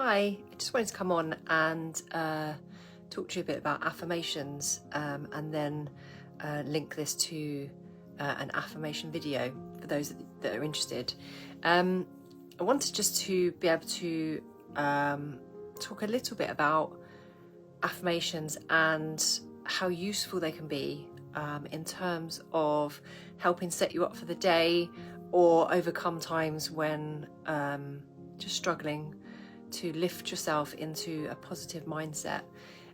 Hi, I just wanted to come on and talk to you a bit about affirmations and then link this to an affirmation video for those that are interested. I wanted just to be able to talk a little bit about affirmations and how useful they can be in terms of helping set you up for the day or overcome times when just struggling to lift yourself into a positive mindset.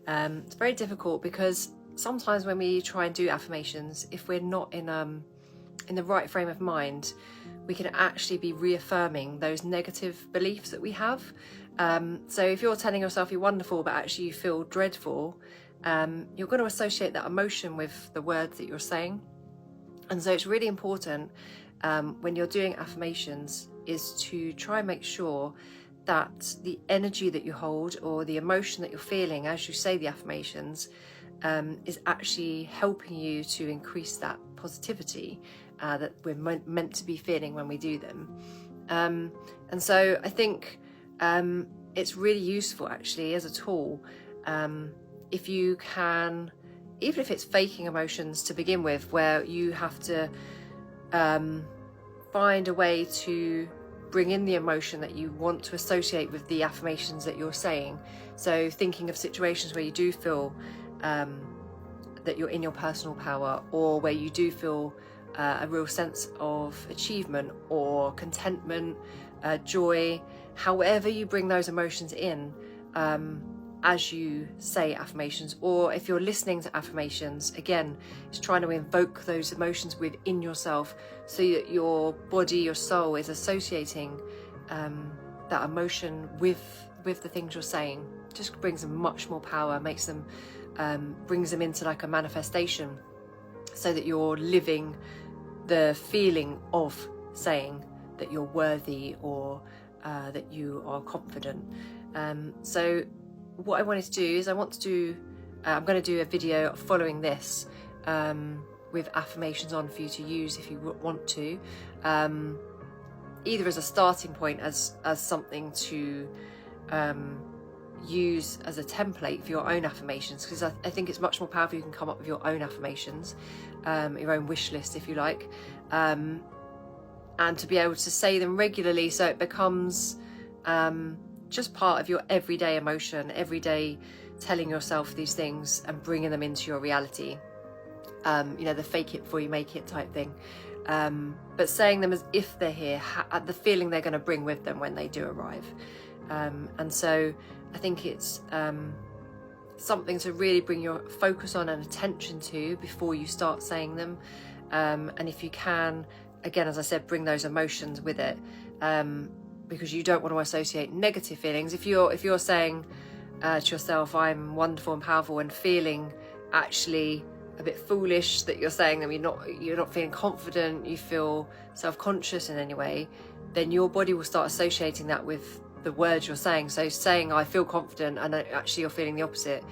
It's very difficult because sometimes when we try and do affirmations, if we're not in the right frame of mind, we can actually be reaffirming those negative beliefs that we have. So if you're telling yourself you're wonderful but actually you feel dreadful, you're going to associate that emotion with the words that you're saying. And so it's really important when you're doing affirmations is to try and make sure that the energy that you hold or the emotion that you're feeling as you say the affirmations is actually helping you to increase that positivity that we're meant to be feeling when we do them. And so I think it's really useful actually as a tool if you can, even if it's faking emotions to begin with, where you have to find a way to bring in the emotion that you want to associate with the affirmations that you're saying. So thinking of situations where you do feel that you're in your personal power, or where you do feel a real sense of achievement or contentment, joy, however you bring those emotions in as you say affirmations, or if you're listening to affirmations, again, it's trying to invoke those emotions within yourself so that your body, your soul is associating that emotion with the things you're saying. Just brings them much more power, makes them, brings them into like a manifestation so that you're living the feeling of saying that you're worthy or that you are confident. So what I wanted to do is I'm going to do a video following this with affirmations on for you to use if you want to, either as a starting point as something to use as a template for your own affirmations, because I think it's much more powerful. You can come up with your own affirmations, your own wish list if you like, and to be able to say them regularly so it becomes just part of your everyday emotion, every day telling yourself these things and bringing them into your reality. The fake it before you make it type thing. But saying them as if they're here, the feeling they're going to bring with them when they do arrive. And so I think it's something to really bring your focus on and attention to before you start saying them. And if you can, again, as I said, bring those emotions with it. Because you don't want to associate negative feelings. If you're saying to yourself, I'm wonderful and powerful, and feeling actually a bit foolish that you're saying them, you're not feeling confident, you feel self-conscious in any way, then your body will start associating that with the words you're saying. So saying I feel confident and actually you're feeling the opposite,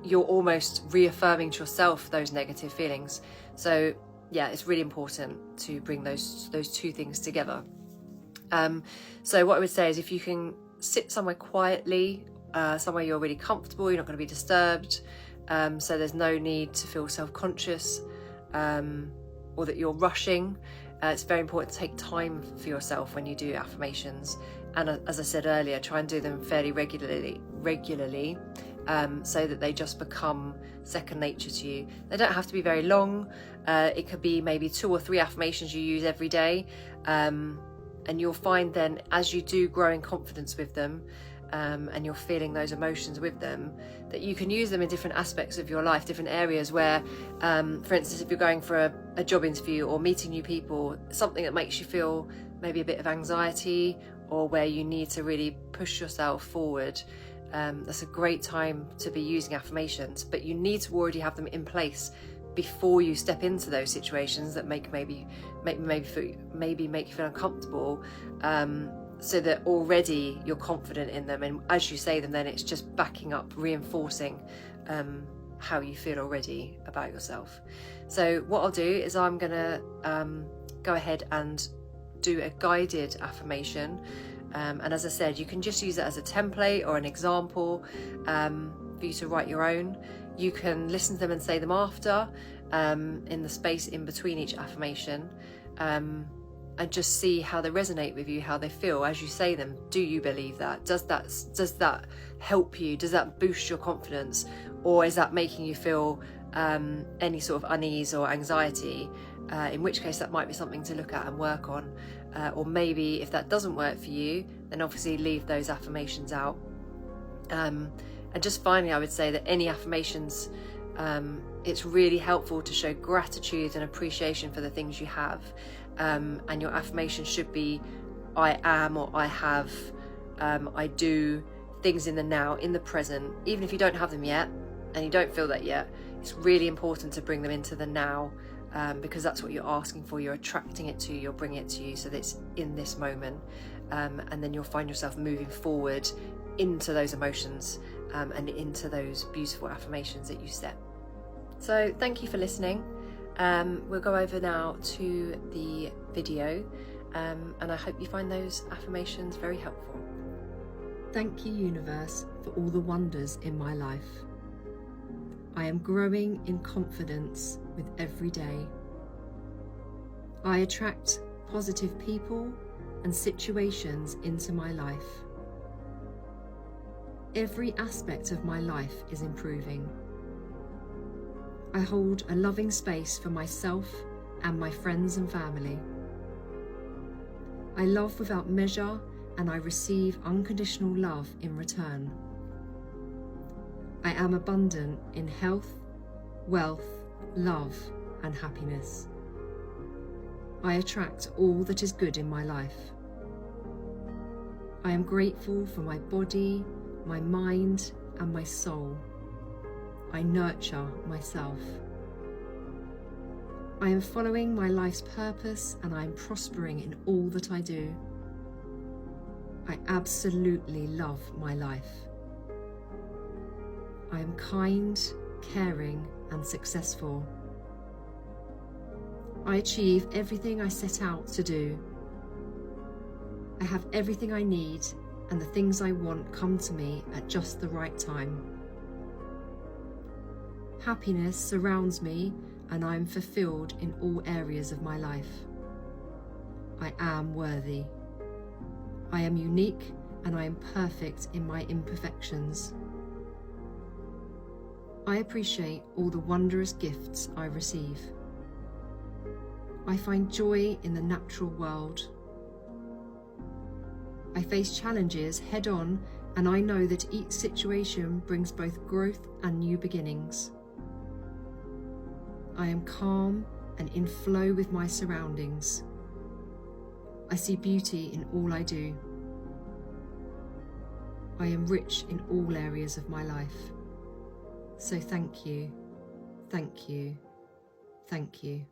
you're almost reaffirming to yourself those negative feelings. So yeah, it's really important to bring those two things together. So what I would say is if you can sit somewhere quietly, somewhere you're really comfortable, you're not going to be disturbed, so there's no need to feel self-conscious or that you're rushing. It's very important to take time for yourself when you do affirmations, and as I said earlier, try and do them fairly regularly so that they just become second nature to you. They don't have to be very long. It could be maybe 2 or 3 affirmations you use every day. And you'll find then as you do grow in confidence with them and you're feeling those emotions with them, that you can use them in different aspects of your life, different areas where, for instance, if you're going for a job interview or meeting new people, something that makes you feel maybe a bit of anxiety or where you need to really push yourself forward, that's a great time to be using affirmations. But you need to already have them in place before you step into those situations that maybe make you feel uncomfortable, so that already you're confident in them, and as you say them then it's just backing up, reinforcing how you feel already about yourself. So what I'll do is I'm gonna go ahead and do a guided affirmation And as I said, you can just use it as a template or an example for you to write your own. You can listen to them and say them after, in the space in between each affirmation, and just see how they resonate with you, how they feel as you say them. Do you believe that? Does that help you? Does that boost your confidence? Or is that making you feel any sort of unease or anxiety? In which case that might be something to look at and work on. Or maybe if that doesn't work for you, then obviously leave those affirmations out. And just finally, I would say that any affirmations, it's really helpful to show gratitude and appreciation for the things you have. And your affirmation should be, I am, or I have, I do, things in the now, in the present. Even if you don't have them yet and you don't feel that yet, it's really important to bring them into the now, because that's what you're asking for. You're attracting it to you, you're bringing it to you, so that it's in this moment. And then you'll find yourself moving forward into those emotions, and into those beautiful affirmations that you set. So thank you for listening. We'll go over now to the video, and I hope you find those affirmations very helpful. Thank you, universe, for all the wonders in my life. I am growing in confidence with every day. I attract positive people and situations into my life. Every aspect of my life is improving. I hold a loving space for myself and my friends and family. I love without measure, and I receive unconditional love in return. I am abundant in health, wealth, love, and happiness. I attract all that is good in my life. I am grateful for my body, my mind, and my soul. I nurture myself. I am following my life's purpose, and I am prospering in all that I do. I absolutely love my life. I am kind, caring, and successful. I achieve everything I set out to do. I have everything I need, and the things I want come to me at just the right time. Happiness surrounds me, and I am fulfilled in all areas of my life. I am worthy. I am unique, and I am perfect in my imperfections. I appreciate all the wondrous gifts I receive. I find joy in the natural world. I face challenges head on, and I know that each situation brings both growth and new beginnings. I am calm and in flow with my surroundings. I see beauty in all I do. I am rich in all areas of my life. So thank you, thank you, thank you.